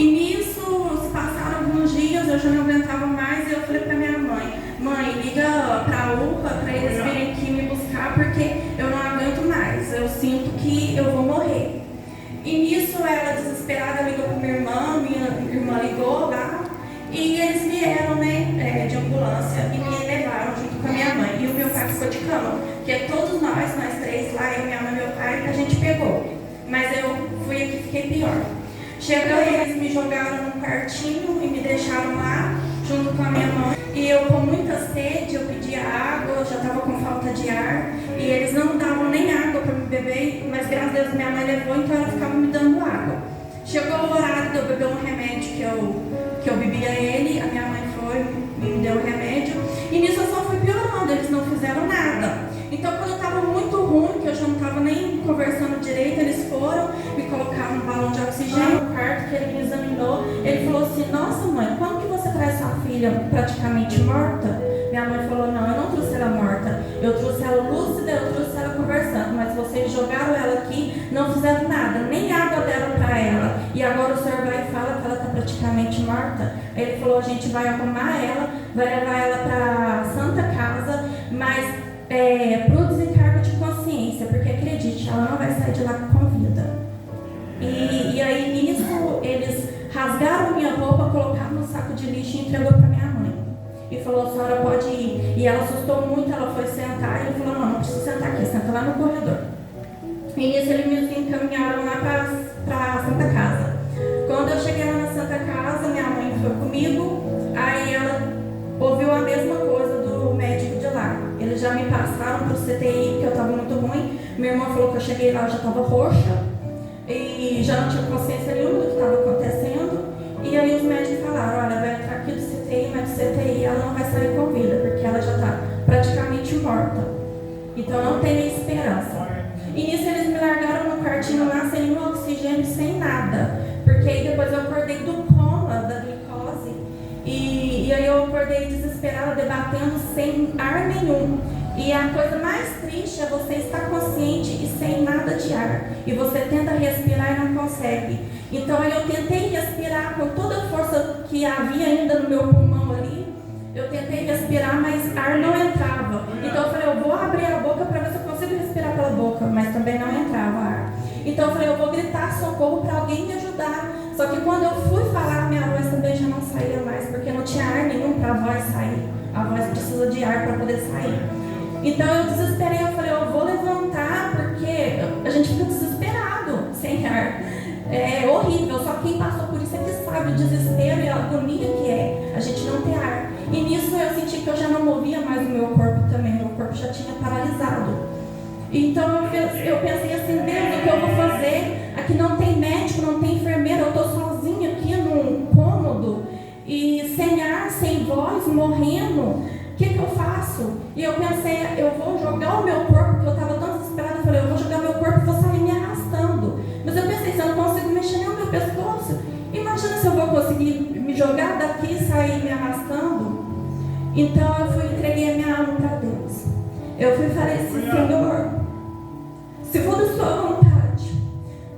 E nisso, se passaram alguns dias, eu já não aguentava mais, e eu falei para minha mãe: mãe, liga para a UPA para eles virem aqui me buscar, porque eu não aguento mais, eu sinto que eu vou morrer. E nisso, ela desesperada ligou para minha irmã ligou lá, e eles vieram, né, de ambulância, e me levaram junto com a minha mãe. E o meu pai ficou de cama, porque todos nós três lá, eu, minha mãe e meu pai, a gente pegou. Mas eu fui aqui e fiquei pior. Chegou, eles me jogaram num quartinho e me deixaram lá, junto com a minha mãe. E eu, com muita sede, eu pedia água, eu já estava com falta de ar. E eles não davam nem água para me beber, mas graças a Deus minha mãe levou, então ela ficava me dando água. Chegou o horário de eu beber um remédio que eu bebia ele, a minha mãe foi, me deu o remédio. E nisso eu só fui piorando, eles não fizeram nada. Então, quando eu estava muito ruim, que eu já não estava nem conversando direito, eles foram, me colocaram um balão de oxigênio no quarto, que ele me examinou. Ele falou assim: nossa mãe, quando que você traz sua filha praticamente morta? Minha mãe falou: não, eu não trouxe ela morta, eu trouxe ela lúcida, eu trouxe ela conversando, mas vocês jogaram ela aqui, não fizeram nada, nem água deram para ela, e agora o senhor vai e fala que ela está praticamente morta. Aí ele falou: a gente vai arrumar ela, vai levar ela para a Santa Casa, mas para o desencargo de consciência, porque acredite, ela não vai sair de lá com vida. E aí nisso eles rasgaram minha roupa, colocaram no saco de lixo e entregou para minha mãe. E falou: a senhora pode ir. E ela assustou muito, ela foi sentar e ele falou: não precisa sentar aqui, senta lá no corredor. E nisso eles me encaminharam lá para a Santa Casa. Quando eu cheguei lá na Santa Casa, minha mãe foi comigo, aí ela ouviu a mesma coisa do médico de lá. Eles já me passaram para o CTI, porque eu estava muito ruim. Minha irmã falou que eu cheguei lá, eu já estava roxa e já não tinha consciência nenhuma do que estava acontecendo. E aí os médicos falaram: olha, vai entrar aqui do CTI, mas do CTI ela não vai sair com vida, porque ela já está praticamente morta. Então não tem esperança. E nisso eles me largaram no quartinho lá, sem nenhum oxigênio, sem nada. Porque aí depois eu acordei do coma, da glicose. E aí eu acordei desesperada, debatendo, sem ar nenhum. E a coisa mais triste é você estar consciente e sem nada de ar. E você tenta respirar e não consegue. Então aí eu tentei respirar com toda a força que havia ainda no meu pulmão ali. Eu tentei respirar, mas ar não entrava. Então eu falei: eu vou abrir a boca para ver se eu consigo respirar pela boca. Mas também não entrava ar. Então eu falei: eu vou gritar socorro para alguém me ajudar. Só que quando eu fui falar, minha voz também já não saía mais, porque não tinha ar nenhum para a voz sair. A voz precisa de ar para poder sair. Então eu desesperei, eu falei: eu vou levantar, porque a gente fica desesperado sem ar. É horrível, só quem passou por isso é que sabe o desespero e a agonia que é a gente não ter ar. E nisso eu senti que eu já não movia mais o meu corpo também, meu corpo já tinha paralisado. Então eu pensei assim: Deus, o que eu vou fazer? Aqui não tem médico, não tem enfermeira, eu estou sozinha aqui num cômodo, e sem ar, sem voz, morrendo. O que eu faço? E eu pensei: eu vou jogar o meu corpo, porque eu estava tão desesperada. Eu falei: eu vou jogar meu corpo e vou sair me arrastando. Mas eu pensei: se eu não consigo mexer nem o meu pescoço, imagina se eu vou conseguir me jogar daqui e sair me arrastando. Então eu fui e entreguei a minha alma para Deus. Eu fui e falei assim: Senhor, se for da sua vontade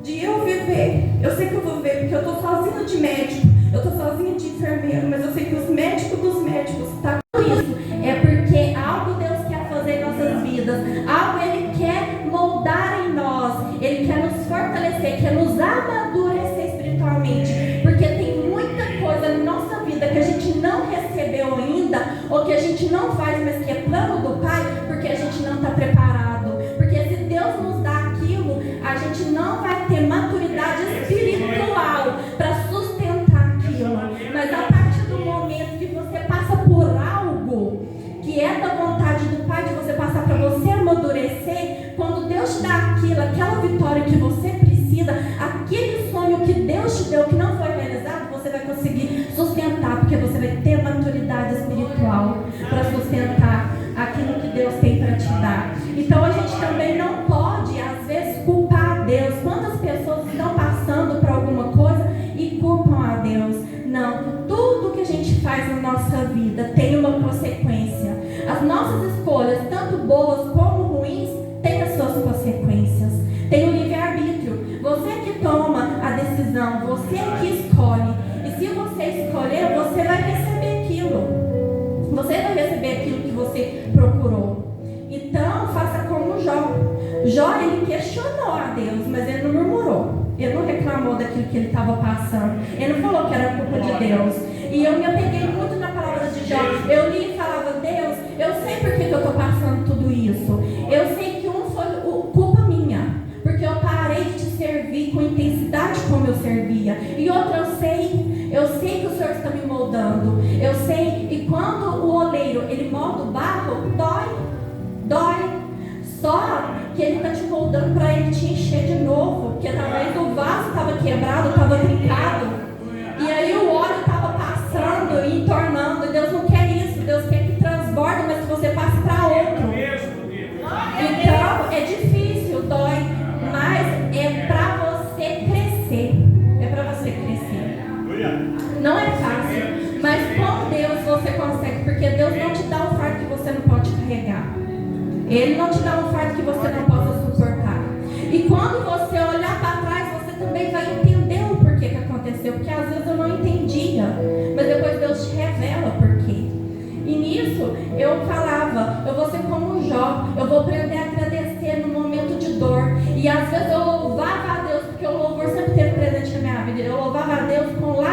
de eu viver, eu sei que eu vou ver, porque eu estou sozinha de médico, eu estou sozinha de enfermeiro, mas eu sei que os médicos dos médicos estão com isso. É porque algo Deus quer fazer em nossas vidas, algo Ele quer moldar em nós, Ele quer nos fortalecer, quer nos amadurecer espiritualmente, porque tem muita coisa na nossa vida que a gente não recebeu ainda, ou que a gente não faz, mas que é plano do Pai, porque a gente não está preparado. Porque se Deus nos dá aquilo, a gente não vai ter maturidade espiritual para sustentar aquilo. Mas a partir do momento que você passa por algo que é da vontade do Pai, de você passar para você amadurecer, quando Deus te dá aquilo, aquela vitória que você precisa, aquele sonho que Deus te deu que não foi realizado, você vai conseguir sustentar, porque você vai ter maturidade espiritual para sustentar aquilo que Deus tem para te dar. Então a gente também não pode, às vezes, culpar Deus. Quantas pessoas estão passando por alguma coisa e culpam a Deus? Não, tudo que a gente faz na nossa vida tem uma consequência. As nossas escolhas, tanto boas como ruins, têm as suas consequências. Tem o livre-arbítrio. Você que toma a decisão, você que Você vai receber aquilo que você procurou. Então, faça como Jó. Jó, ele questionou a Deus, mas ele não murmurou. Ele não reclamou daquilo que ele estava passando. Ele não falou que era culpa de Deus. E eu me apeguei muito na palavra de Jó. Eu li e falava, Deus, eu sei por que eu estou passando tudo isso. Eu sei que foi culpa minha, porque eu parei de te servir com intensidade como eu servia. E outra, eu sei que o Senhor está me moldando. Eu sei que quando o oleiro, ele molda o barro, dói. Só que ele está te moldando para ele te encher de novo. Porque talvez o vaso estava quebrado, estava trincado. E aí o óleo estava passando e entornando. E Deus não quer isso. Deus quer que transborde, mas que você passe para outro. Então é difícil, dói. Mas é para você crescer. É para você crescer. Não é fácil. Mas com Deus você consegue. Porque Deus não te dá um fardo que você não pode carregar. Ele não te dá um fardo que você não possa suportar. E quando você olhar para trás, você também vai entender o porquê que aconteceu. Porque às vezes eu não entendia, mas depois Deus te revela o porquê. E nisso eu falava, eu vou ser como Jó. Eu vou aprender a agradecer no momento de dor. E às vezes eu louvava a Deus, porque o louvor sempre teve presente na minha vida. Eu louvava a Deus com lágrimas